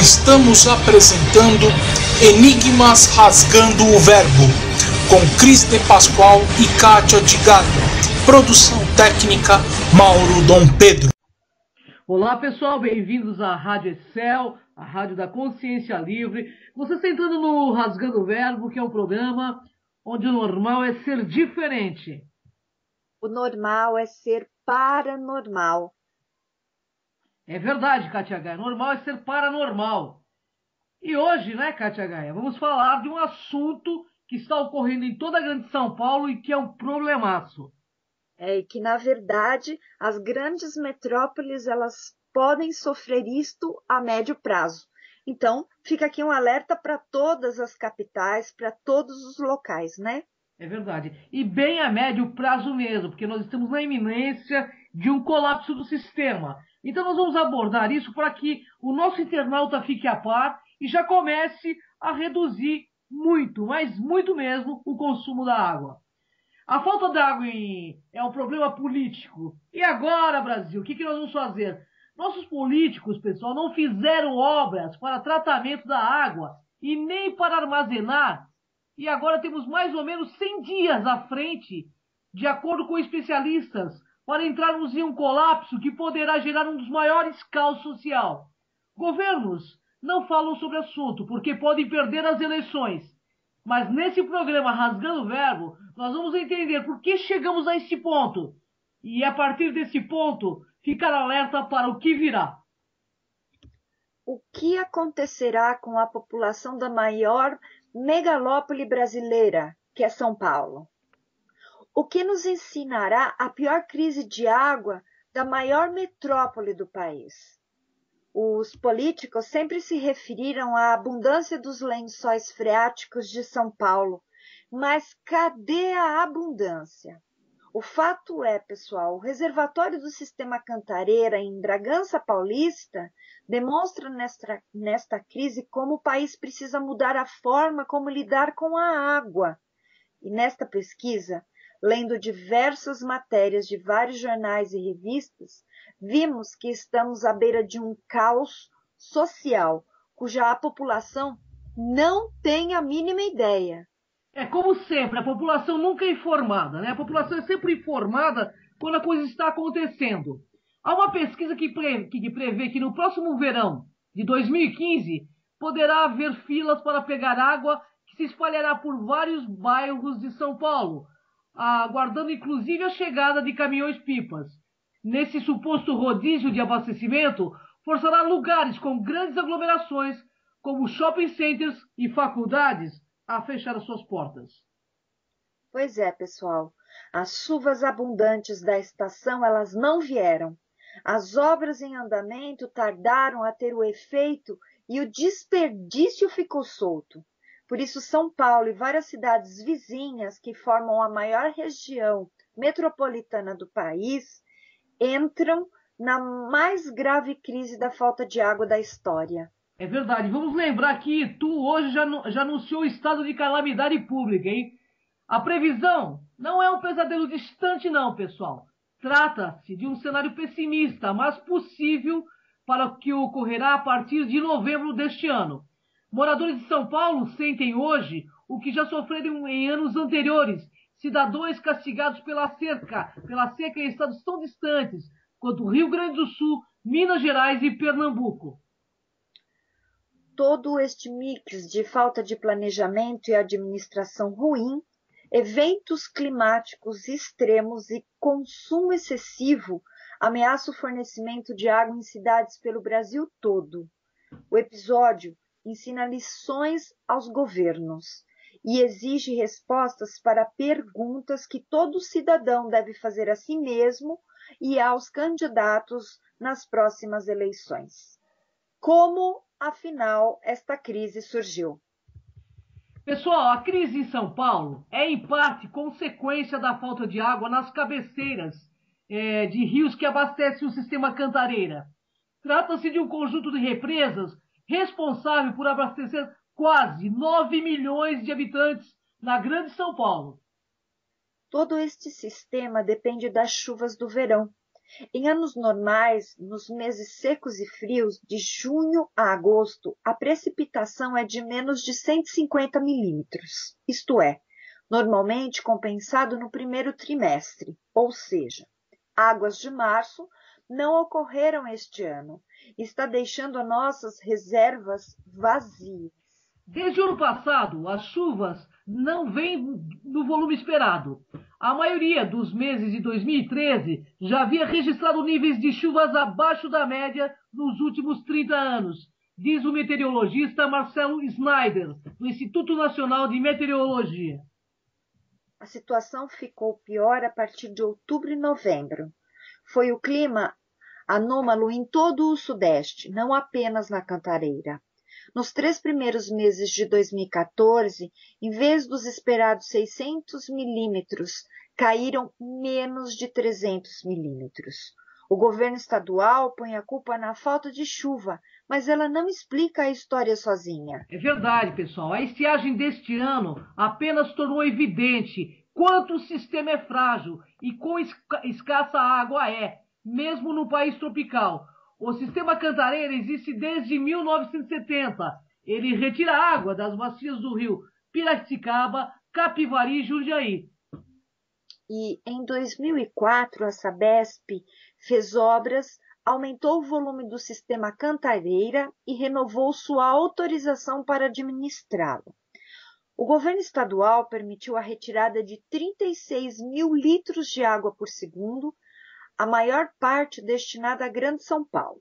Estamos apresentando Enigmas Rasgando o Verbo, com Cris de Pascoal e Kátia de Gato. Produção técnica Mauro Dom Pedro. Olá pessoal, bem-vindos à Rádio Excel, a rádio da consciência livre. Você está entrando no Rasgando o Verbo, que é um programa onde o normal é ser diferente. O normal é ser paranormal. É verdade, Kátia Gaia, normal é ser paranormal. E hoje, né, Kátia Gaia, vamos falar de um assunto que está ocorrendo em toda a grande São Paulo e que é um problemaço. E que, na verdade, as grandes metrópoles elas podem sofrer isto a médio prazo. Então, fica aqui um alerta para todas as capitais, para todos os locais, né? É verdade. E bem a médio prazo mesmo, porque nós estamos na iminência de um colapso do sistema. Então nós vamos abordar isso para que o nosso internauta fique a par e já comece a reduzir muito, mas muito mesmo, o consumo da água. A falta de água é um problema político. E agora, Brasil, o que nós vamos fazer? Nossos políticos, pessoal, não fizeram obras para tratamento da água e nem para armazenar. E agora temos mais ou menos 100 dias à frente, de acordo com especialistas, para entrarmos em um colapso que poderá gerar um dos maiores caos social. Governos não falam sobre o assunto porque podem perder as eleições. Mas nesse programa Rasgando o Verbo, nós vamos entender por que chegamos a este ponto. E a partir desse ponto, ficar alerta para o que virá. O que acontecerá com a população da maior megalópole brasileira, que é São Paulo? O que nos ensinará a pior crise de água da maior metrópole do país? Os políticos sempre se referiram à abundância dos lençóis freáticos de São Paulo, mas cadê a abundância? O fato é, pessoal, o reservatório do Sistema Cantareira em Bragança Paulista demonstra nesta crise como o país precisa mudar a forma como lidar com a água. E nesta pesquisa, lendo diversas matérias de vários jornais e revistas, vimos que estamos à beira de um caos social, cuja a população não tem a mínima ideia. É como sempre, a população nunca é informada, né? A população é sempre informada quando a coisa está acontecendo. Há uma pesquisa que prevê que no próximo verão de 2015 poderá haver filas para pegar água que se espalhará por vários bairros de São Paulo, aguardando inclusive a chegada de caminhões-pipas. Nesse suposto rodízio de abastecimento, forçará lugares com grandes aglomerações, como shopping centers e faculdades, a fechar as suas portas. Pois é, pessoal. As chuvas abundantes da estação, elas não vieram. As obras em andamento tardaram a ter o efeito e o desperdício ficou solto. Por isso, São Paulo e várias cidades vizinhas, que formam a maior região metropolitana do país, entram na mais grave crise da falta de água da história. É verdade. Vamos lembrar que Itu hoje já anunciou o estado de calamidade pública, hein? A previsão não é um pesadelo distante, não, pessoal. Trata-se de um cenário pessimista, mas possível para o que ocorrerá a partir de novembro deste ano. Moradores de São Paulo sentem hoje o que já sofreram em anos anteriores, cidadãos castigados pela seca em estados tão distantes quanto Rio Grande do Sul, Minas Gerais e Pernambuco. Todo este mix de falta de planejamento e administração ruim, eventos climáticos extremos e consumo excessivo ameaça o fornecimento de água em cidades pelo Brasil todo. O episódio ensina lições aos governos e exige respostas para perguntas que todo cidadão deve fazer a si mesmo e aos candidatos nas próximas eleições. Como, afinal, esta crise surgiu? Pessoal, a crise em São Paulo é em parte consequência da falta de água nas cabeceiras de rios que abastecem o sistema Cantareira. Trata-se de um conjunto de represas responsável por abastecer quase 9 milhões de habitantes na grande São Paulo. Todo este sistema depende das chuvas do verão Em anos normais, nos meses secos e frios, de junho a agosto, a precipitação é de menos de 150 milímetros, isto é, normalmente compensado no primeiro trimestre, ou seja, águas de março não ocorreram este ano. Está deixando as nossas reservas vazias. Desde o ano passado, as chuvas não vêm no volume esperado. A maioria dos meses de 2013 já havia registrado níveis de chuvas abaixo da média nos últimos 30 anos, diz o meteorologista Marcelo Schneider, do Instituto Nacional de Meteorologia. A situação ficou pior a partir de outubro e novembro. Foi o clima anômalo em todo o Sudeste, não apenas na Cantareira. Nos 3 primeiros meses de 2014, em vez dos esperados 600 milímetros, caíram menos de 300 milímetros. O governo estadual põe a culpa na falta de chuva, mas ela não explica a história sozinha. É verdade, pessoal. A estiagem deste ano apenas tornou evidente quanto o sistema é frágil e quão escassa a água é, mesmo no país tropical. O sistema Cantareira existe desde 1970. Ele retira água das bacias do rio Piracicaba, Capivari e Jundiaí. E em 2004, a Sabesp fez obras, aumentou o volume do sistema Cantareira e renovou sua autorização para administrá-lo. O governo estadual permitiu a retirada de 36 mil litros de água por segundo, a maior parte destinada à Grande São Paulo.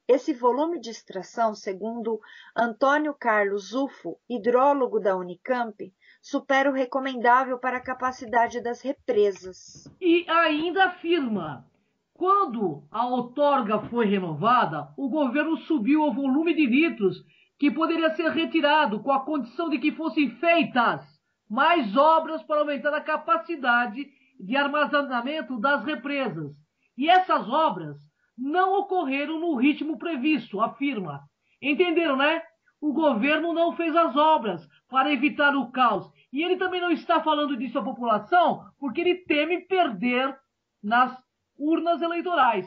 Esse volume de extração, segundo Antônio Carlos Ufo, hidrólogo da Unicamp, supera o recomendável para a capacidade das represas. E ainda afirma, quando a outorga foi renovada, o governo subiu o volume de litros que poderia ser retirado com a condição de que fossem feitas mais obras para aumentar a capacidade de armazenamento das represas. E essas obras não ocorreram no ritmo previsto, afirma. Entenderam, né? O governo não fez as obras para evitar o caos. E ele também não está falando disso à população porque ele teme perder nas urnas eleitorais.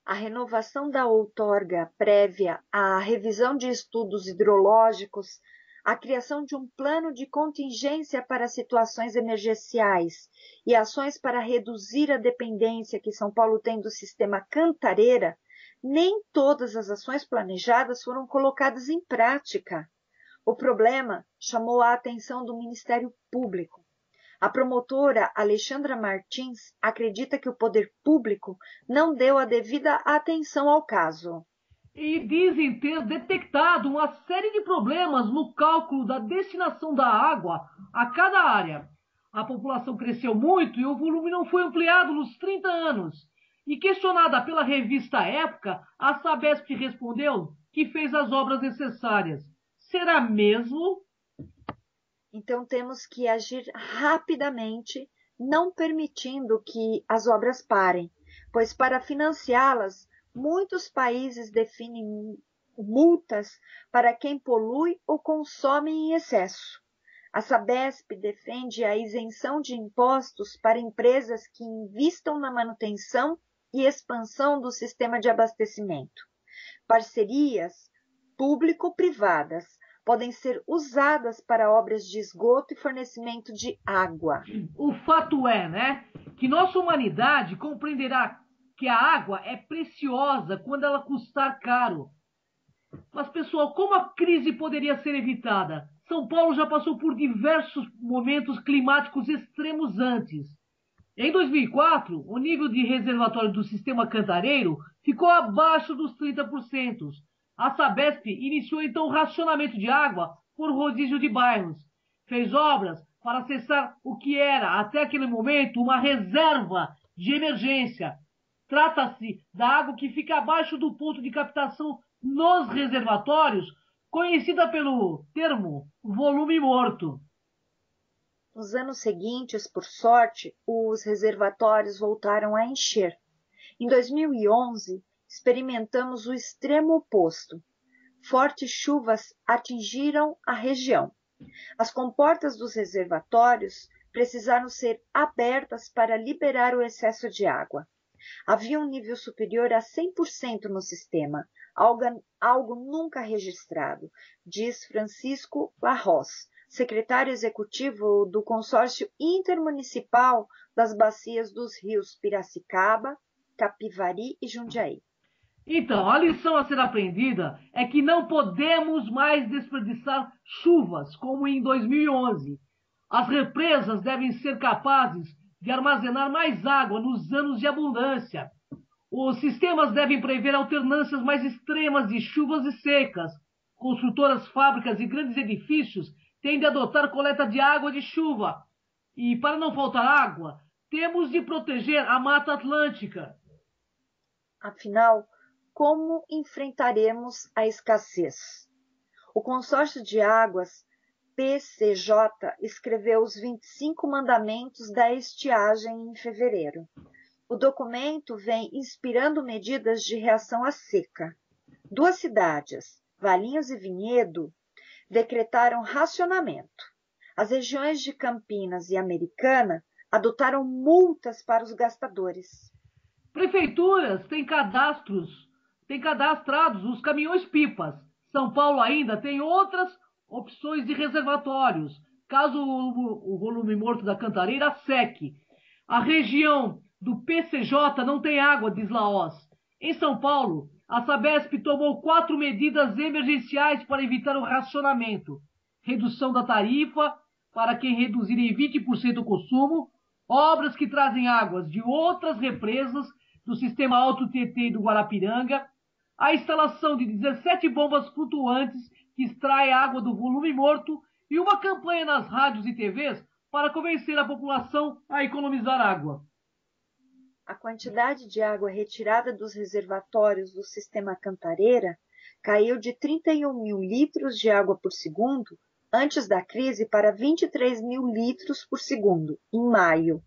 A renovação da outorga prévia à revisão de estudos hidrológicos, a criação de um plano de contingência para situações emergenciais e ações para reduzir a dependência que São Paulo tem do sistema Cantareira, nem todas as ações planejadas foram colocadas em prática. O problema chamou a atenção do Ministério Público. A promotora Alexandra Martins acredita que o poder público não deu a devida atenção ao caso. E dizem ter detectado uma série de problemas no cálculo da destinação da água a cada área. A população cresceu muito e o volume não foi ampliado nos 30 anos. E questionada pela revista Época, a Sabesp respondeu que fez as obras necessárias. Será mesmo? Então temos que agir rapidamente, não permitindo que as obras parem, pois para financiá-las, muitos países definem multas para quem polui ou consome em excesso. A Sabesp defende a isenção de impostos para empresas que investam na manutenção e expansão do sistema de abastecimento. Parcerias público-privadas podem ser usadas para obras de esgoto e fornecimento de água. O fato é, né, que nossa humanidade compreenderá que a água é preciosa quando ela custar caro. Mas, pessoal, como a crise poderia ser evitada? São Paulo já passou por diversos momentos climáticos extremos antes. Em 2004, o nível de reservatório do sistema Cantareiro ficou abaixo dos 30%. A Sabesp iniciou então o racionamento de água por rodízio de bairros. Fez obras para acessar o que era, até aquele momento, uma reserva de emergência. Trata-se da água que fica abaixo do ponto de captação nos reservatórios, conhecida pelo termo volume morto. Nos anos seguintes, por sorte, os reservatórios voltaram a encher. Em 2011, experimentamos o extremo oposto. Fortes chuvas atingiram a região. As comportas dos reservatórios precisaram ser abertas para liberar o excesso de água. Havia um nível superior a 100% no sistema, algo nunca registrado, diz Francisco Barros, secretário executivo do Consórcio Intermunicipal das Bacias dos Rios Piracicaba, Capivari e Jundiaí. Então, a lição a ser aprendida é que não podemos mais desperdiçar chuvas como em 2011. As represas devem ser capazes de armazenar mais água nos anos de abundância. Os sistemas devem prever alternâncias mais extremas de chuvas e secas. Construtoras, fábricas e grandes edifícios têm de adotar coleta de água de chuva. E para não faltar água, temos de proteger a Mata Atlântica. Afinal, como enfrentaremos a escassez? O Consórcio de Águas, PCJ, escreveu os 25 mandamentos da estiagem em fevereiro. O documento vem inspirando medidas de reação à seca. 2 cidades, Valinhos e Vinhedo, decretaram racionamento. As regiões de Campinas e Americana adotaram multas para os gastadores. Prefeituras têm cadastrados os caminhões-pipas. São Paulo ainda tem outras opções de reservatórios, caso o volume morto da Cantareira seque. A região do PCJ não tem água, diz Laós. Em São Paulo, a Sabesp tomou 4 medidas emergenciais para evitar o racionamento. Redução da tarifa para quem reduzir em 20% o consumo, obras que trazem águas de outras represas do sistema Alto Tietê e do Guarapiranga, a instalação de 17 bombas flutuantes que extraem água do volume morto e uma campanha nas rádios e TVs para convencer a população a economizar água. A quantidade de água retirada dos reservatórios do sistema Cantareira caiu de 31 mil litros de água por segundo antes da crise para 23 mil litros por segundo, em maio.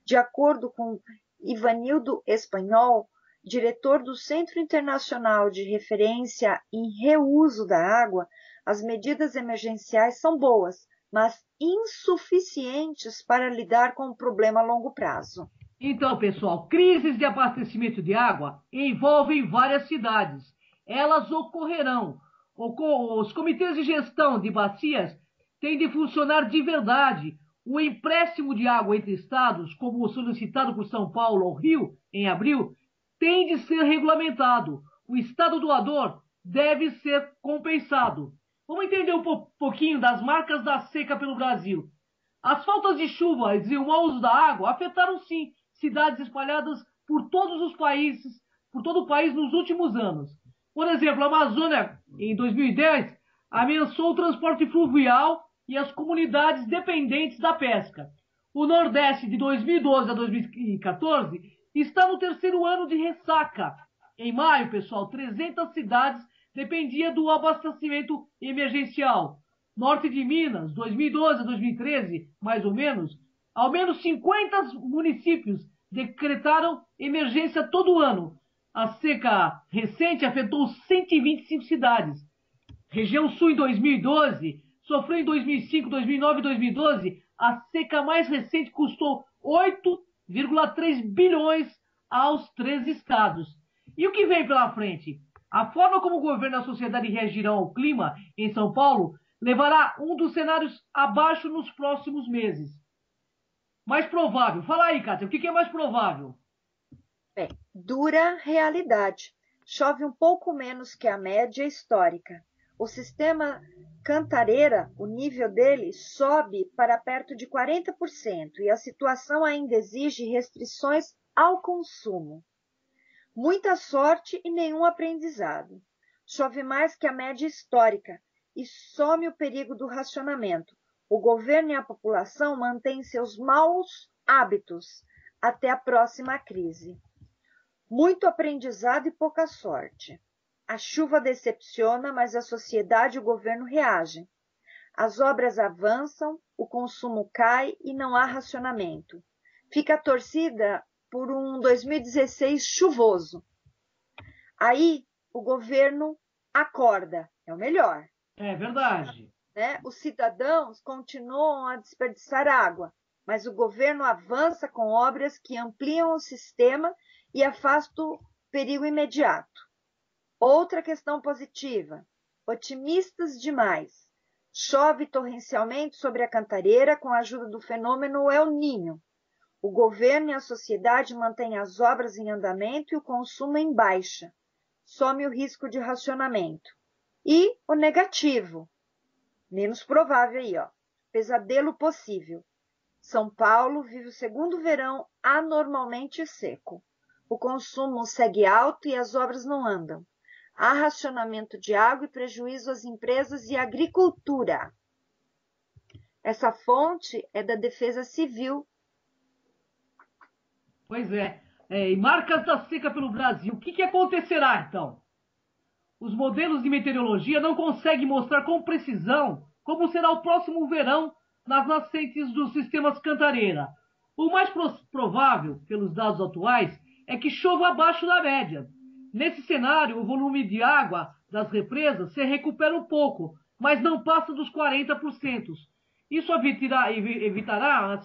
De acordo com Ivanildo Espanhol, diretor do Centro Internacional de Referência em Reuso da Água, as medidas emergenciais são boas, mas insuficientes para lidar com o problema a longo prazo. Então, pessoal, crises de abastecimento de água envolvem várias cidades. Elas ocorrerão. Os comitês de gestão de bacias têm de funcionar de verdade. O empréstimo de água entre estados, como o solicitado por São Paulo ao Rio em abril, tem de ser regulamentado. O estado doador deve ser compensado. Vamos entender um pouquinho das marcas da seca pelo Brasil. As faltas de chuvas e o mau uso da água afetaram sim cidades espalhadas por todo o país nos últimos anos. Por exemplo, a Amazônia, em 2010, ameaçou o transporte fluvial e as comunidades dependentes da pesca. O Nordeste, de 2012 a 2014, está no 3º ano de ressaca. Em maio, pessoal, 300 cidades dependiam do abastecimento emergencial. Norte de Minas, 2012 a 2013, mais ou menos, ao menos 50 municípios decretaram emergência todo ano. A seca recente afetou 125 cidades. Região Sul em 2012 sofreu em 2005, 2009 e 2012. A seca mais recente custou 8,3 bilhões aos 13 estados. E o que vem pela frente? A forma como o governo e a sociedade reagirão ao clima em São Paulo levará um dos cenários abaixo nos próximos meses. Mais provável. Fala aí, Kátia, o que é mais provável? Dura realidade. Chove um pouco menos que a média histórica. O sistema Cantareira, o nível dele sobe para perto de 40% e a situação ainda exige restrições ao consumo. Muita sorte e nenhum aprendizado. Chove mais que a média histórica e some o perigo do racionamento. O governo e a população mantêm seus maus hábitos até a próxima crise. Muito aprendizado e pouca sorte. A chuva decepciona, mas a sociedade e o governo reagem. As obras avançam, o consumo cai e não há racionamento. Fica a torcida por um 2016 chuvoso. Aí o governo acorda, é o melhor. É verdade. Os cidadãos continuam a desperdiçar água, mas o governo avança com obras que ampliam o sistema e afasta o perigo imediato. Outra questão positiva: otimistas demais. Chove torrencialmente sobre a Cantareira com a ajuda do fenômeno El Niño. O governo e a sociedade mantêm as obras em andamento e o consumo em baixa. Some o risco de racionamento. E o negativo, menos provável aí, ó. Pesadelo possível. São Paulo vive o segundo verão anormalmente seco. O consumo segue alto e as obras não andam. Há racionamento de água e prejuízo às empresas e à agricultura. Essa fonte é da Defesa Civil. Pois é. E marcas da seca pelo Brasil. O que acontecerá, então? Os modelos de meteorologia não conseguem mostrar com precisão como será o próximo verão nas nascentes dos sistemas Cantareira. O mais provável, pelos dados atuais, é que chova abaixo da média. Nesse cenário, o volume de água das represas se recupera um pouco, mas não passa dos 40%. Isso evitará a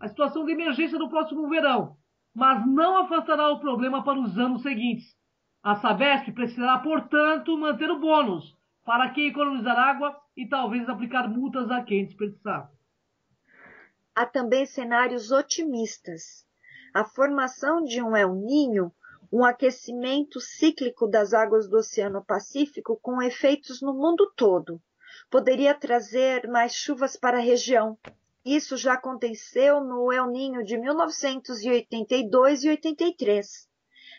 situação de emergência do próximo verão, mas não afastará o problema para os anos seguintes. A Sabesp precisará, portanto, manter o bônus para quem economizar água e talvez aplicar multas a quem desperdiçar. Há também cenários otimistas. A formação de um El Niño, um aquecimento cíclico das águas do Oceano Pacífico com efeitos no mundo todo, poderia trazer mais chuvas para a região. Isso já aconteceu no El Niño de 1982 e 83.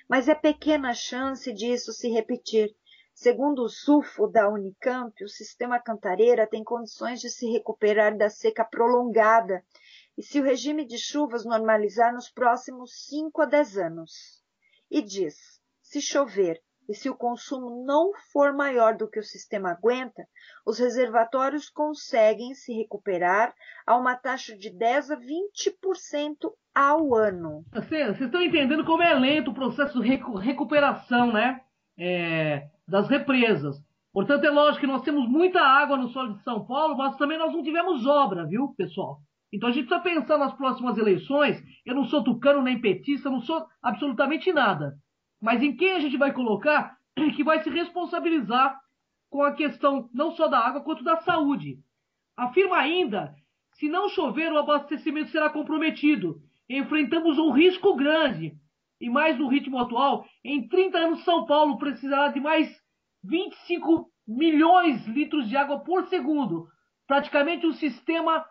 Mas é pequena a chance disso se repetir. Segundo o SUFO da Unicamp, o sistema Cantareira tem condições de se recuperar da seca prolongada e se o regime de chuvas normalizar nos próximos 5 a 10 anos. E diz, se chover e se o consumo não for maior do que o sistema aguenta, os reservatórios conseguem se recuperar a uma taxa de 10 a 20% ao ano. Vocês estão entendendo como é lento o processo de recuperação, né? Das represas. Portanto, é lógico que nós temos muita água no solo de São Paulo, mas também nós não tivemos obra, viu, pessoal? Então a gente precisa pensar nas próximas eleições. Eu não sou tucano nem petista, não sou absolutamente nada. Mas em quem a gente vai colocar que vai se responsabilizar com a questão não só da água, quanto da saúde. Afirma ainda, se não chover, o abastecimento será comprometido. Enfrentamos um risco grande. E mais no ritmo atual, em 30 anos São Paulo precisará de mais 25 milhões de litros de água por segundo. Praticamente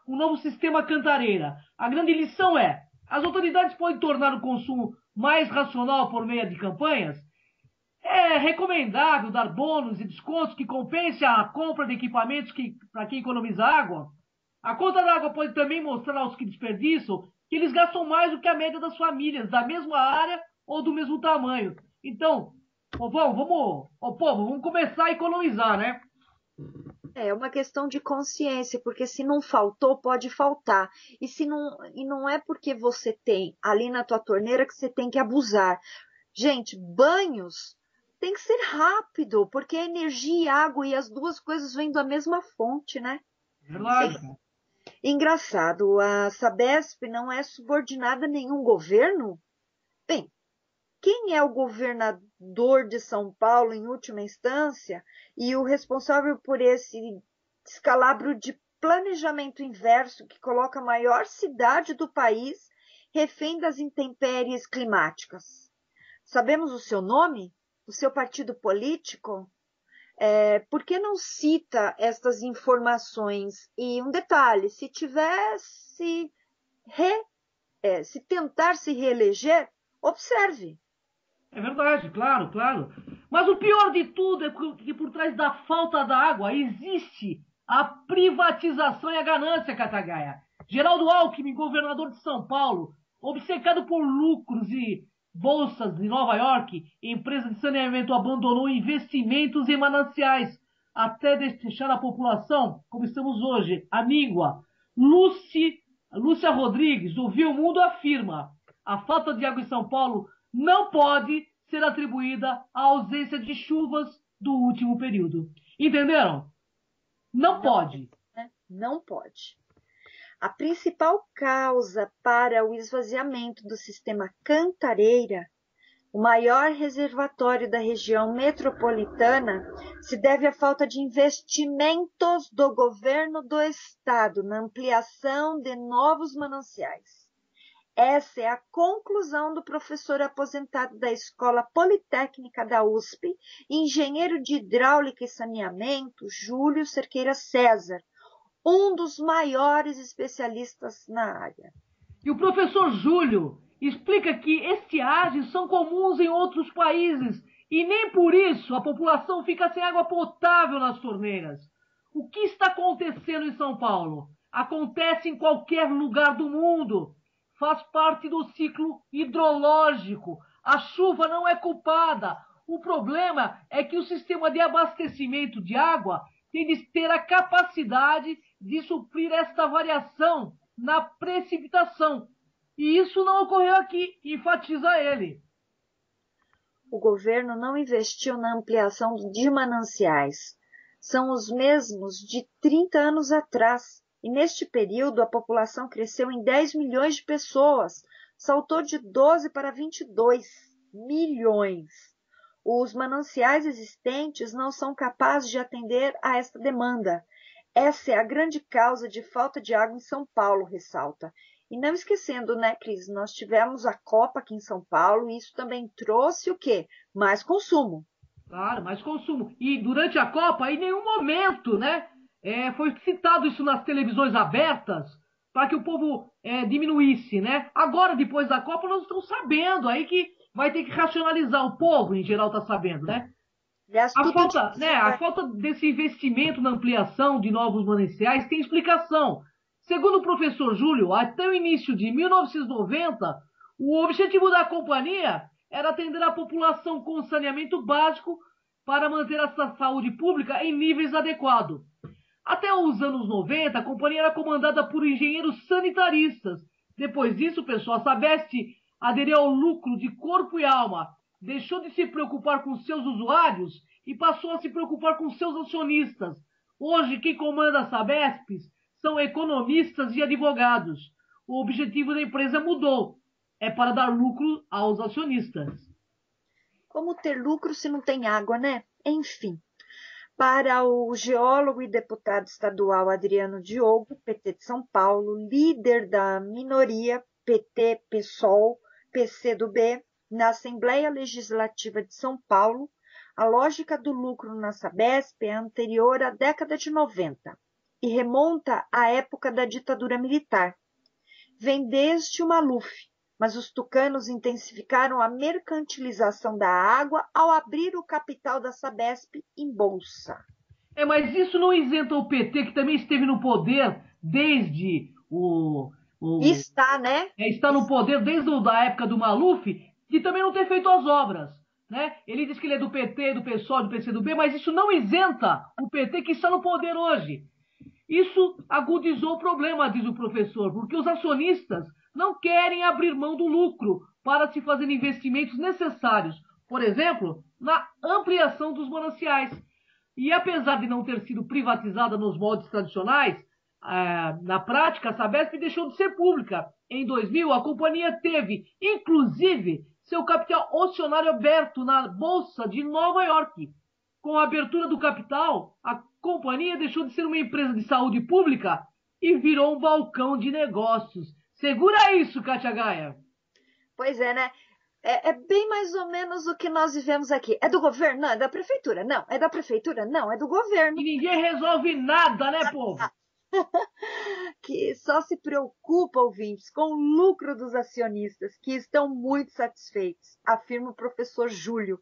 um novo sistema Cantareira. A grande lição é, as autoridades podem tornar o consumo mais racional por meio de campanhas. É recomendável dar bônus e descontos que compensem a compra de equipamentos para quem economiza água. A conta da água pode também mostrar aos que desperdiçam que eles gastam mais do que a média das famílias da mesma área ou do mesmo tamanho. Então, vamos começar a economizar, né? É uma questão de consciência, porque se não faltou, pode faltar. E não é porque você tem ali na tua torneira que você tem que abusar. Gente, banhos tem que ser rápido, porque energia e água e as duas coisas vêm da mesma fonte, né? Verdade. Engraçado, a Sabesp não é subordinada a nenhum governo? Bem, quem é o governador de São Paulo em última instância e o responsável por esse descalabro de planejamento inverso que coloca a maior cidade do país refém das intempéries climáticas? Sabemos o seu nome? O seu partido político? Por que não cita estas informações? E um detalhe, se tentar se reeleger, observe. É verdade, claro, claro. Mas o pior de tudo é que por trás da falta da água existe a privatização e a ganância, Catagaia. Geraldo Alckmin, governador de São Paulo, obcecado por lucros e bolsas de Nova York, empresa de saneamento abandonou investimentos em mananciais, até deixar a população, como estamos hoje, amíngua. Lúcia Rodrigues, do Viu Mundo, afirma: a falta de água em São Paulo não pode ser atribuída à ausência de chuvas do último período. Entenderam? Não pode. Não pode. A principal causa para o esvaziamento do sistema Cantareira O maior reservatório da região metropolitana se deve à falta de investimentos do governo do estado na ampliação de novos mananciais. Essa é a conclusão do professor aposentado da Escola Politécnica da USP, engenheiro de hidráulica e saneamento, Júlio Cerqueira César, um dos maiores especialistas na área. E o professor Júlio explica que estiagens são comuns em outros países e nem por isso a população fica sem água potável nas torneiras. O que está acontecendo em São Paulo? Acontece em qualquer lugar do mundo. Faz parte do ciclo hidrológico. A chuva não é culpada. O problema é que o sistema de abastecimento de água tem de ter a capacidade de suprir esta variação na precipitação. E isso não ocorreu aqui, enfatiza ele. O governo não investiu na ampliação de mananciais. São os mesmos de 30 anos atrás. E neste período, a população cresceu em 10 milhões de pessoas, saltou de 12 para 22 milhões. Os mananciais existentes não são capazes de atender a esta demanda. Essa é a grande causa de falta de água em São Paulo, ressalta. E não esquecendo, né, Cris, nós tivemos a Copa aqui em São Paulo e isso também trouxe o quê? Mais consumo. Claro, mais consumo. E durante a Copa, em nenhum momento, né, foi citado isso nas televisões abertas para que o povo diminuísse, né? Agora, depois da Copa, nós estamos sabendo aí que vai ter que racionalizar. O povo, em geral, está sabendo, né? A falta desse investimento na ampliação de novos mananciais tem explicação. Segundo o professor Júlio, até o início de 1990, o objetivo da companhia era atender a população com saneamento básico para manter a saúde pública em níveis adequados. Até os anos 90, a companhia era comandada por engenheiros sanitaristas. Depois disso, pessoal, a Sabesp aderiu ao lucro de corpo e alma, deixou de se preocupar com seus usuários e passou a se preocupar com seus acionistas. Hoje, quem comanda a Sabesp são economistas e advogados. O objetivo da empresa mudou. É para dar lucro aos acionistas. Como ter lucro se não tem água, né? Enfim. Para o geólogo e deputado estadual Adriano Diogo, PT de São Paulo, líder da minoria PT, PSOL, PCdoB, na Assembleia Legislativa de São Paulo, a lógica do lucro na Sabesp é anterior à década de 90 e remonta à época da ditadura militar. Vem desde o Maluf, mas os tucanos intensificaram a mercantilização da água ao abrir o capital da Sabesp em bolsa. Mas isso não isenta o PT, que também esteve no poder desde Está, né? Está no poder desde a época do Maluf, que também não tem feito as obras. Né? Ele diz que ele é do PT, do PSOL, do PCdoB, mas isso não isenta o PT que está no poder hoje. Isso agudizou o problema, diz o professor, porque os acionistas não querem abrir mão do lucro para se fazer investimentos necessários, por exemplo, na ampliação dos mananciais. E apesar de não ter sido privatizada nos moldes tradicionais, na prática, a Sabesp deixou de ser pública. Em 2000, a companhia teve, inclusive, seu capital acionário aberto na Bolsa de Nova York. Com a abertura do capital, a companhia deixou de ser uma empresa de saúde pública e virou um balcão de negócios. Segura isso, Kátia Gaia. Pois é, né? É bem mais ou menos o que nós vivemos aqui. É do governo? Não. É da prefeitura? Não. É da prefeitura? Não. É do governo. E ninguém resolve nada, né, povo? Que só se preocupa, ouvintes, com o lucro dos acionistas, que estão muito satisfeitos, afirma o professor Júlio,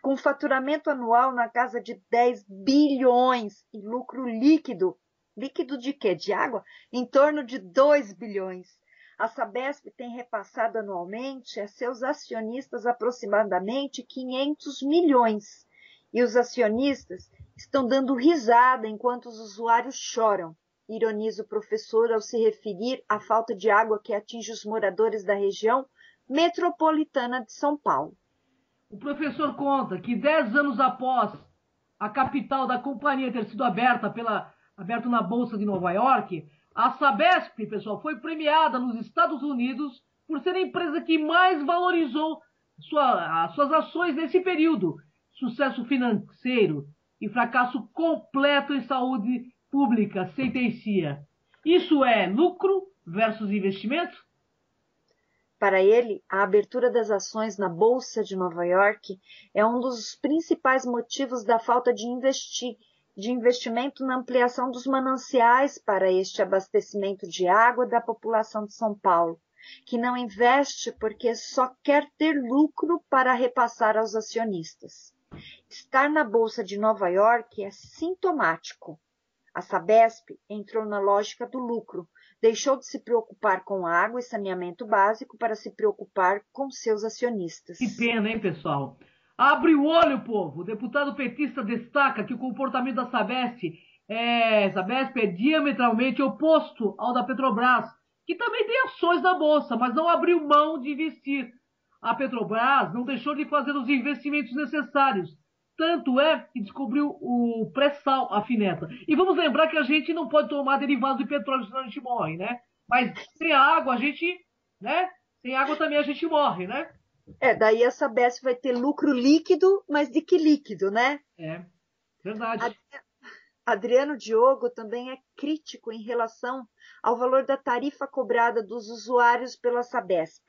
com faturamento anual na casa de 10 bilhões e lucro líquido. Líquido de quê? De água? Em torno de 2 bilhões. A Sabesp tem repassado anualmente a seus acionistas aproximadamente 500 milhões. E os acionistas estão dando risada enquanto os usuários choram. Ironiza o professor ao se referir à falta de água que atinge os moradores da região metropolitana de São Paulo. O professor conta que 10 anos após a capital da companhia ter sido aberto na Bolsa de Nova York, a Sabesp, pessoal, foi premiada nos Estados Unidos por ser a empresa que mais valorizou as suas ações nesse período. Sucesso financeiro e fracasso completo em saúde pública, sentencia. Isso é lucro versus investimento? Para ele, a abertura das ações na Bolsa de Nova York é um dos principais motivos da falta de investimento na ampliação dos mananciais para este abastecimento de água da população de São Paulo, que não investe porque só quer ter lucro para repassar aos acionistas. Estar na Bolsa de Nova York é sintomático. A Sabesp entrou na lógica do lucro, deixou de se preocupar com água e saneamento básico para se preocupar com seus acionistas. Que pena, hein, pessoal? Abre o olho, povo! O deputado petista destaca que o comportamento da Sabesp é diametralmente oposto ao da Petrobras, que também tem ações na Bolsa, mas não abriu mão de investir. A Petrobras não deixou de fazer os investimentos necessários. Tanto é que descobriu o pré-sal, a fineta. E vamos lembrar que a gente não pode tomar derivado de petróleo, senão a gente morre, né? Mas sem a água a gente, né? Sem água também a gente morre, né? Daí a Sabesp vai ter lucro líquido, mas de que líquido, né? É, verdade. Adriano Diogo também é crítico em relação ao valor da tarifa cobrada dos usuários pela Sabesp.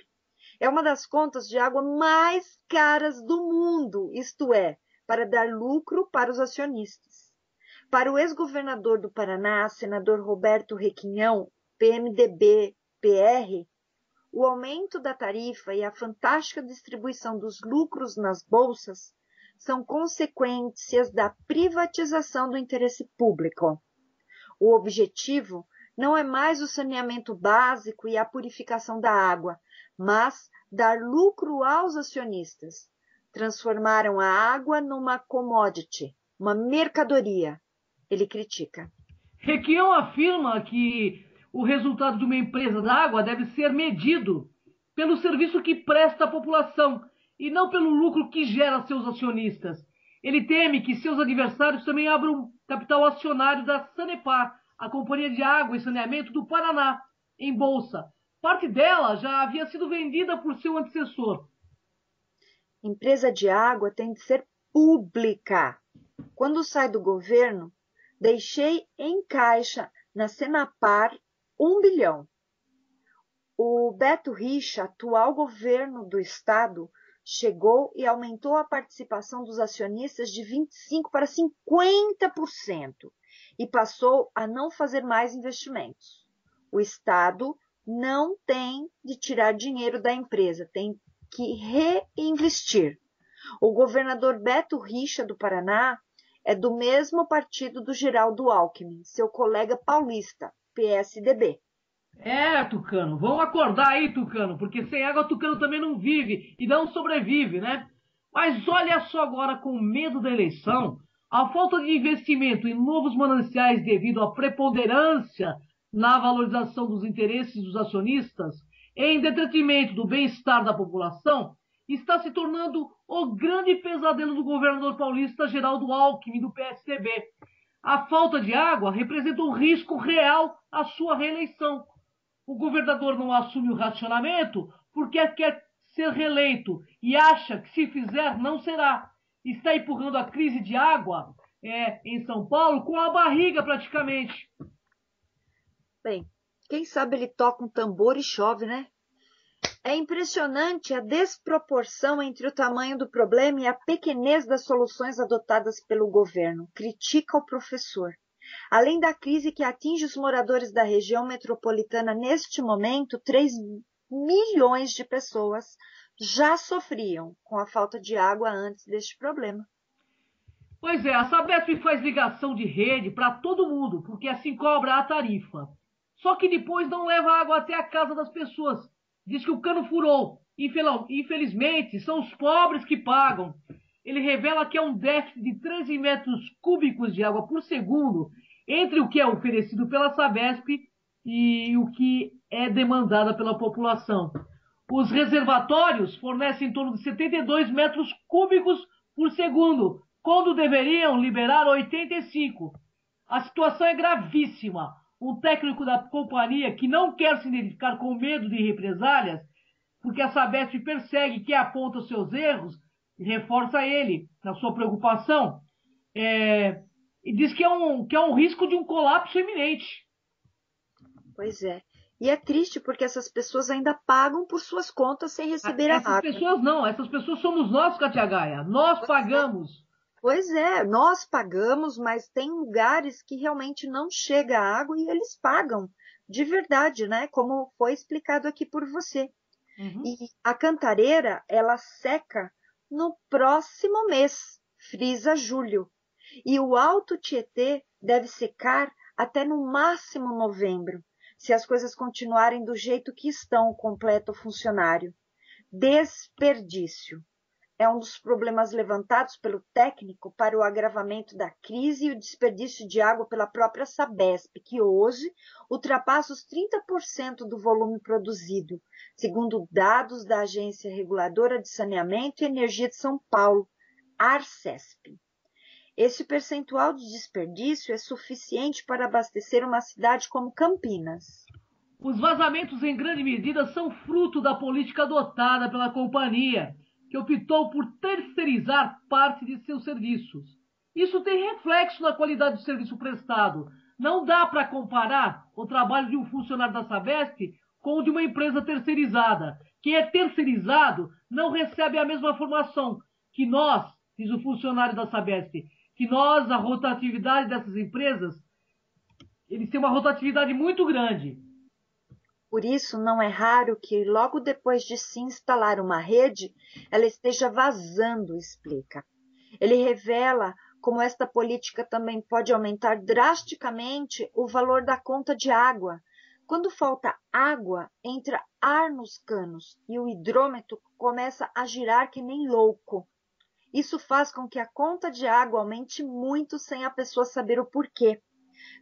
É uma das contas de água mais caras do mundo, isto é, para dar lucro para os acionistas. Para o ex-governador do Paraná, senador Roberto Requinhão, PMDB-PR, o aumento da tarifa e a fantástica distribuição dos lucros nas bolsas são consequências da privatização do interesse público. O objetivo não é mais o saneamento básico e a purificação da água, mas dar lucro aos acionistas. Transformaram a água numa commodity, uma mercadoria. Ele critica. Requião afirma que o resultado de uma empresa da água deve ser medido pelo serviço que presta à população e não pelo lucro que gera a seus acionistas. Ele teme que seus adversários também abram capital acionário da Sanepar, a Companhia de Água e Saneamento do Paraná, em bolsa. Parte dela já havia sido vendida por seu antecessor. Empresa de água tem de ser pública. Quando sai do governo, deixei em caixa na Sanepar 1 bilhão. O Beto Richa, atual governo do estado, chegou e aumentou a participação dos acionistas de 25% para 50% e passou a não fazer mais investimentos. O estado não tem de tirar dinheiro da empresa, tem que reinvestir. O governador Beto Richa, do Paraná, é do mesmo partido do Geraldo Alckmin, seu colega paulista, PSDB. Tucano, vamos acordar aí, Tucano, porque sem água Tucano também não vive e não sobrevive, né? Mas olha só agora, com medo da eleição, a falta de investimento em novos mananciais devido à preponderância na valorização dos interesses dos acionistas, em detrimento do bem-estar da população, está se tornando o grande pesadelo do governador paulista Geraldo Alckmin, do PSDB. A falta de água representa um risco real à sua reeleição. O governador não assume o racionamento porque quer ser reeleito e acha que se fizer não será. Está empurrando a crise de água em São Paulo com a barriga praticamente. Bem, quem sabe ele toca um tambor e chove, né? É impressionante a desproporção entre o tamanho do problema e a pequenez das soluções adotadas pelo governo, critica o professor. Além da crise que atinge os moradores da região metropolitana neste momento, 3 milhões de pessoas já sofriam com a falta de água antes deste problema. Pois é, a Sabesp faz ligação de rede para todo mundo, porque assim cobra a tarifa. Só que depois não leva água até a casa das pessoas. Diz que o cano furou. Infelizmente, são os pobres que pagam. Ele revela que é um déficit de 13 metros cúbicos de água por segundo entre o que é oferecido pela Sabesp e o que é demandada pela população. Os reservatórios fornecem em torno de 72 metros cúbicos por segundo, quando deveriam liberar 85. A situação é gravíssima. Um técnico da companhia que não quer se identificar com medo de represálias porque a Sabesp persegue quem aponta os seus erros e reforça ele na sua preocupação. E diz que é um risco de um colapso iminente. Pois é. E é triste porque essas pessoas ainda pagam por suas contas sem receber a água. Essas pessoas somos nós, Katia Gaia. Nós pagamos. Pois é, nós pagamos, mas tem lugares que realmente não chega a água e eles pagam, de verdade, né? Como foi explicado aqui por você. Uhum. E a cantareira, ela seca no próximo mês, frisa julho. E o Alto Tietê deve secar até no máximo novembro, se as coisas continuarem do jeito que estão, o completo funcionário. Desperdício é um dos problemas levantados pelo técnico para o agravamento da crise e o desperdício de água pela própria Sabesp, que hoje ultrapassa os 30% do volume produzido, segundo dados da Agência Reguladora de Saneamento e Energia de São Paulo, ARCESP. Esse percentual de desperdício é suficiente para abastecer uma cidade como Campinas. Os vazamentos, em grande medida, são fruto da política adotada pela companhia, que optou por terceirizar parte de seus serviços. Isso tem reflexo na qualidade do serviço prestado. Não dá para comparar o trabalho de um funcionário da Sabesp com o de uma empresa terceirizada. Quem é terceirizado não recebe a mesma formação que nós, diz o funcionário da Sabesp, que nós, a rotatividade dessas empresas, eles têm uma rotatividade muito grande. Por isso, não é raro que, logo depois de se instalar uma rede, ela esteja vazando, explica. Ele revela como esta política também pode aumentar drasticamente o valor da conta de água. Quando falta água, entra ar nos canos e o hidrômetro começa a girar que nem louco. Isso faz com que a conta de água aumente muito sem a pessoa saber o porquê.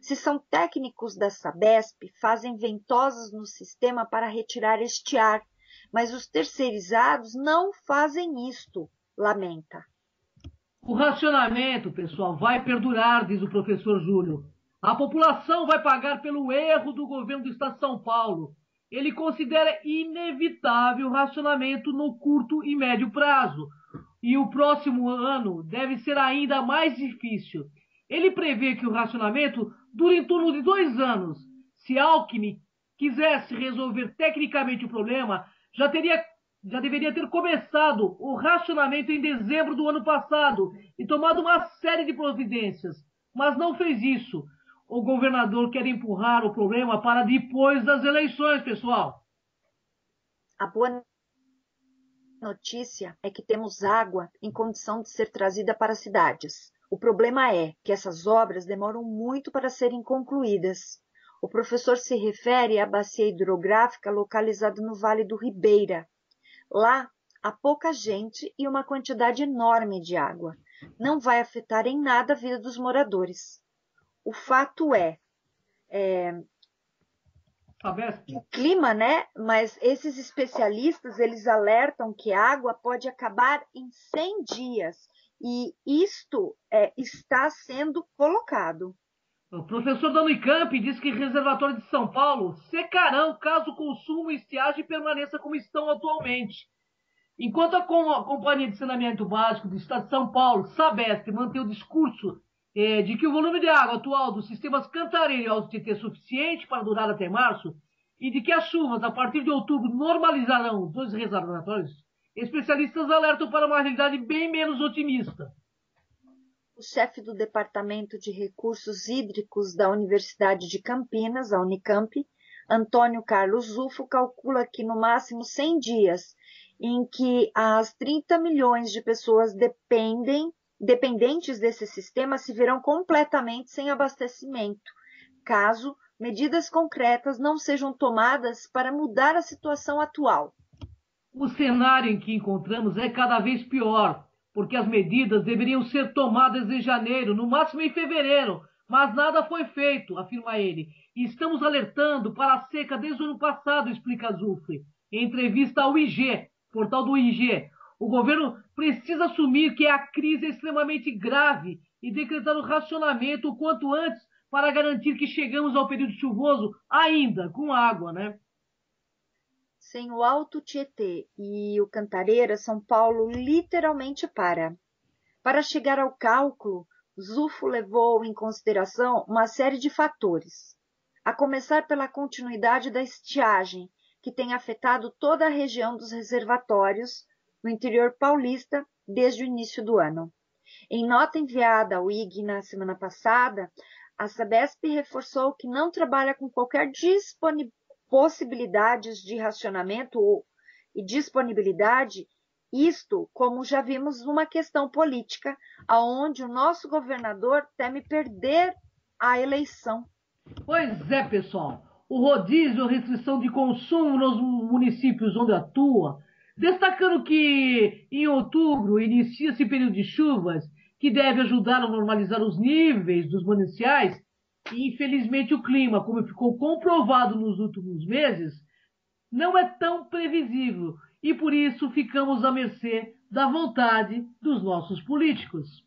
Se são técnicos da Sabesp, fazem ventosas no sistema para retirar este ar, mas os terceirizados não fazem isto, lamenta. O racionamento, pessoal, vai perdurar, diz o professor Júlio. A população vai pagar pelo erro do governo do Estado de São Paulo. Ele considera inevitável o racionamento no curto e médio prazo. E o próximo ano deve ser ainda mais difícil. Ele prevê que o racionamento dure em torno de 2 anos. Se Alckmin quisesse resolver tecnicamente o problema, já deveria ter começado o racionamento em dezembro do ano passado e tomado uma série de providências. Mas não fez isso. O governador quer empurrar o problema para depois das eleições, pessoal. A boa notícia é que temos água em condição de ser trazida para as cidades. O problema é que essas obras demoram muito para serem concluídas. O professor se refere à bacia hidrográfica localizada no Vale do Ribeira. Lá há pouca gente e uma quantidade enorme de água. Não vai afetar em nada a vida dos moradores. O fato é o clima, né? Mas esses especialistas, eles alertam que a água pode acabar em 100 dias. E isto está sendo colocado. O professor da Unicamp diz que reservatórios de São Paulo secarão caso o consumo, estiagem permaneça como estão atualmente. Enquanto a Companhia de Saneamento Básico do Estado de São Paulo, Sabesp, mantém o discurso de que o volume de água atual dos sistemas Cantareira e Alto Tietê é suficiente para durar até março e de que as chuvas a partir de outubro normalizarão os 2 reservatórios, especialistas alertam para uma realidade bem menos otimista. O chefe do Departamento de Recursos Hídricos da Universidade de Campinas, a Unicamp, Antônio Carlos Zufo, calcula que no máximo 100 dias em que as 30 milhões de pessoas dependentes desse sistema se verão completamente sem abastecimento, caso medidas concretas não sejam tomadas para mudar a situação atual. O cenário em que encontramos é cada vez pior, porque as medidas deveriam ser tomadas em janeiro, no máximo em fevereiro, mas nada foi feito, afirma ele. E estamos alertando para a seca desde o ano passado, explica Zufre, em entrevista ao IG, portal do IG. O governo precisa assumir que a crise é extremamente grave e decretar o racionamento o quanto antes para garantir que chegamos ao período chuvoso ainda com água, né? Sem o Alto Tietê e o Cantareira, São Paulo literalmente para. Para chegar ao cálculo, Zufo levou em consideração uma série de fatores, a começar pela continuidade da estiagem, que tem afetado toda a região dos reservatórios no interior paulista desde o início do ano. Em nota enviada ao IG na semana passada, a Sabesp reforçou que não trabalha com qualquer possibilidades de racionamento e disponibilidade, isto como já vimos numa questão política, aonde o nosso governador teme perder a eleição. Pois é, pessoal. O rodízio, a restrição de consumo nos municípios onde atua, destacando que em outubro inicia-se período de chuvas, que deve ajudar a normalizar os níveis dos mananciais, e infelizmente o clima, como ficou comprovado nos últimos meses, não é tão previsível, e por isso ficamos à mercê da vontade dos nossos políticos.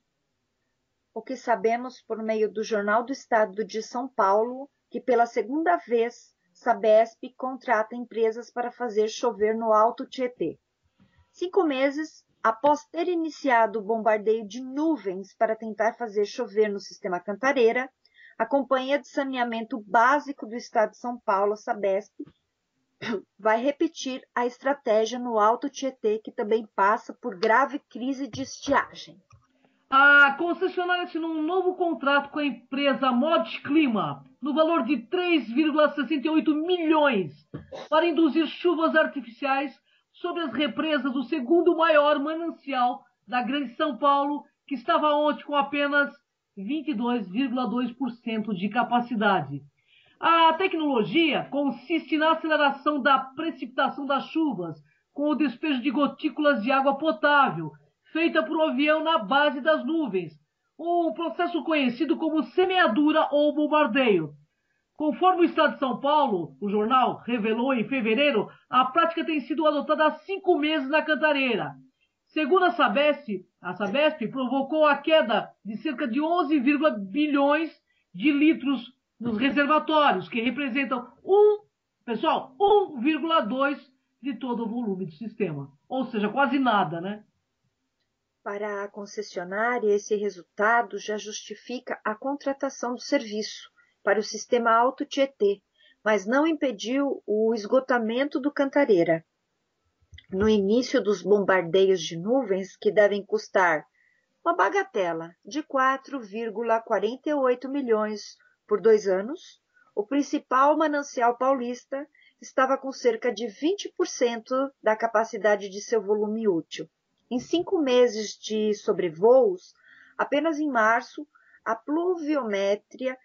O que sabemos por meio do Jornal do Estado de São Paulo, que pela segunda vez Sabesp contrata empresas para fazer chover no Alto Tietê. 5 meses após ter iniciado o bombardeio de nuvens para tentar fazer chover no sistema Cantareira, a Companhia de Saneamento Básico do Estado de São Paulo, Sabesp, vai repetir a estratégia no Alto Tietê, que também passa por grave crise de estiagem. A concessionária assinou um novo contrato com a empresa Mod Clima, no valor de 3,68 milhões, para induzir chuvas artificiais sobre as represas do segundo maior manancial da Grande São Paulo, que estava ontem com apenas 22,2% de capacidade. A tecnologia consiste na aceleração da precipitação das chuvas, com o despejo de gotículas de água potável, feita por um avião na base das nuvens, um processo conhecido como semeadura ou bombardeio. Conforme o Estado de São Paulo, o jornal revelou em fevereiro, a prática tem sido adotada há 5 meses na Cantareira. Segundo a Sabesp provocou a queda de cerca de 11 bilhões de litros nos reservatórios, que representam 1,2 de todo o volume do sistema. Ou seja, quase nada, né? Para a concessionária, esse resultado já justifica a contratação do serviço para o sistema Alto Tietê, mas não impediu o esgotamento do Cantareira. No início dos bombardeios de nuvens, que devem custar uma bagatela de 4,48 milhões por 2 anos, o principal manancial paulista estava com cerca de 20% da capacidade de seu volume útil. Em 5 meses de sobrevoos, apenas em março, a pluviométria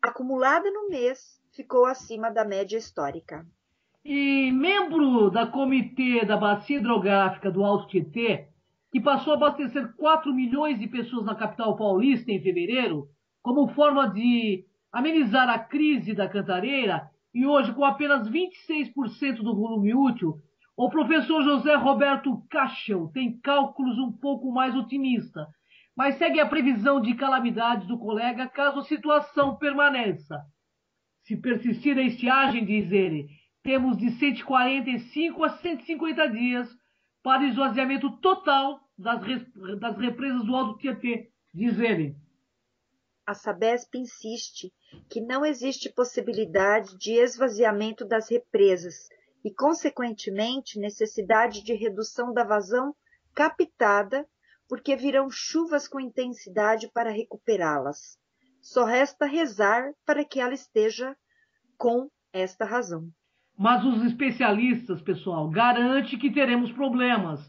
acumulada no mês ficou acima da média histórica. E membro da Comitê da Bacia Hidrográfica do Alto Tietê, que passou a abastecer 4 milhões de pessoas na capital paulista em fevereiro, como forma de amenizar a crise da Cantareira, e hoje com apenas 26% do volume útil, o professor José Roberto Cachel tem cálculos um pouco mais otimistas, mas segue a previsão de calamidades do colega caso a situação permaneça. Se persistir a estiagem, diz ele, temos de 145 a 150 dias para esvaziamento total das represas do Alto Tietê, diz ele. A Sabesp insiste que não existe possibilidade de esvaziamento das represas e, consequentemente, necessidade de redução da vazão captada, porque virão chuvas com intensidade para recuperá-las. Só resta rezar para que ela esteja com esta razão. Mas os especialistas, pessoal, garantem que teremos problemas.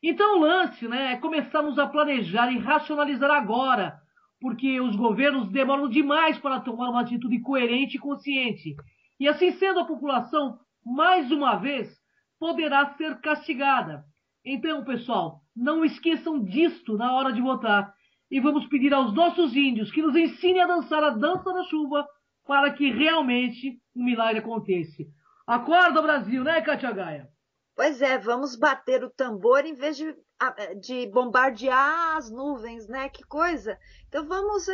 Então o lance, é começarmos a planejar e racionalizar agora, porque os governos demoram demais para tomar uma atitude coerente e consciente. E assim sendo, a população, mais uma vez, poderá ser castigada. Então, pessoal, não esqueçam disto na hora de votar. E vamos pedir aos nossos índios que nos ensinem a dançar a dança da chuva para que realmente um milagre aconteça. Acorda, Brasil, né, Kátia Gaia? Pois é, vamos bater o tambor em vez de bombardear as nuvens, né? Que coisa! Então vamos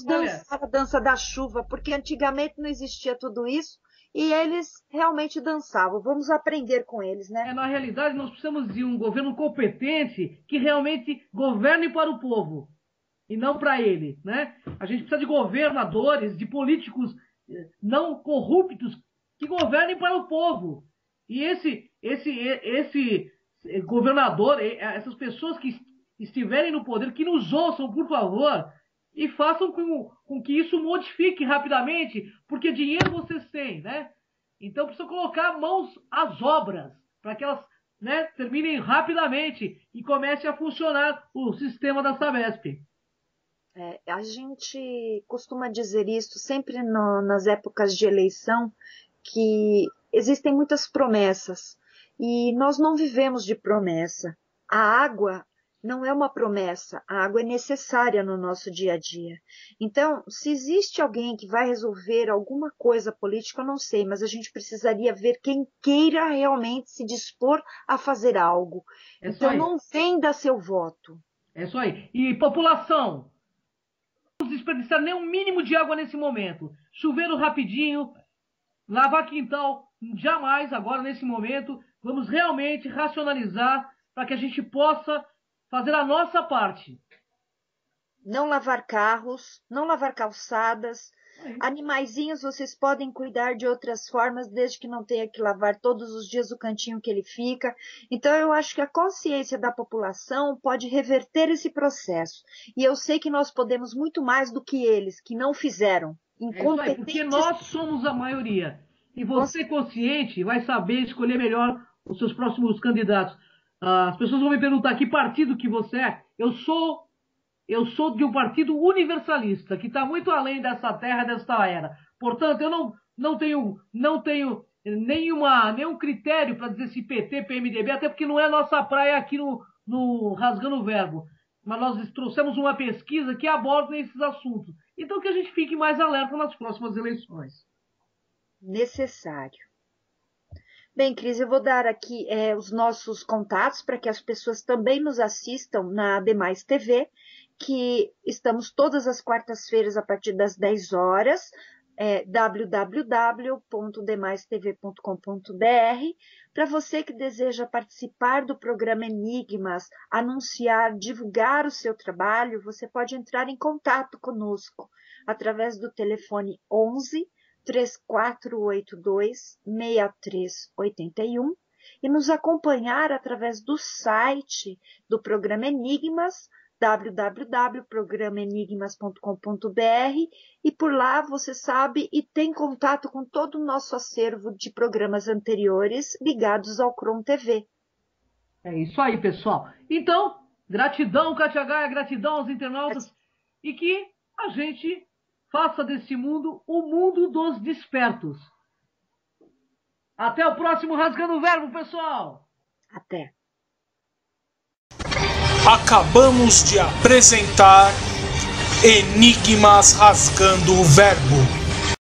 dançar a dança da chuva, porque antigamente não existia tudo isso e eles realmente dançavam. Vamos aprender com eles, né? Na realidade, nós precisamos de um governo competente que realmente governe para o povo e não para ele, né? A gente precisa de governadores, de políticos não corruptos que governem para o povo. E esse governador, essas pessoas que estiverem no poder, que nos ouçam, por favor, e façam com que isso modifique rapidamente, porque dinheiro vocês têm, né? Então precisa colocar mãos às obras, para que elas, né, terminem rapidamente e comece a funcionar o sistema da Sabesp. A gente costuma dizer isso sempre nas épocas de eleição, que existem muitas promessas e nós não vivemos de promessa. A água não é uma promessa, a água é necessária no nosso dia a dia. Então, se existe alguém que vai resolver alguma coisa política, eu não sei, mas a gente precisaria ver quem queira realmente se dispor a fazer algo. Então, não venda seu voto. É isso aí. E população, não vamos desperdiçar nem um mínimo de água nesse momento. Chuveiro rapidinho, lavar quintal, jamais agora nesse momento. Vamos realmente racionalizar para que a gente possa fazer a nossa parte. Não lavar carros, não lavar calçadas. Animaizinhos vocês podem cuidar de outras formas, desde que não tenha que lavar todos os dias o cantinho que ele fica. Então eu acho que a consciência da população pode reverter esse processo. E eu sei que nós podemos muito mais do que eles, que não fizeram. Isso aí, porque nós somos a maioria. E você, consciente, vai saber escolher melhor os seus próximos candidatos. As pessoas vão me perguntar que partido que você é. Eu sou de um partido universalista, que está muito além dessa terra, desta era. Portanto, eu não tenho nenhum critério para dizer se PT, PMDB, até porque não é nossa praia aqui no Rasgando o Verbo. Mas nós trouxemos uma pesquisa que aborda esses assuntos. Então que a gente fique mais alerta nas próximas eleições. Necessário. Bem, Cris, eu vou dar aqui os nossos contatos para que as pessoas também nos assistam na Demais TV, que estamos todas as quartas-feiras a partir das 10 horas, www.demaistv.com.br. Para você que deseja participar do programa Enigmas, anunciar, divulgar o seu trabalho, você pode entrar em contato conosco através do telefone 11 3482 6381 e nos acompanhar através do site do programa Enigmas, www.programaenigmas.com.br, e por lá você sabe e tem contato com todo o nosso acervo de programas anteriores ligados ao Cron TV. É isso aí, pessoal. Então, gratidão, Kátia Gaia, gratidão aos internautas e que a gente faça desse mundo o mundo dos despertos. Até o próximo Rasgando o Verbo, pessoal! Até! Acabamos de apresentar Enigmas Rasgando o Verbo.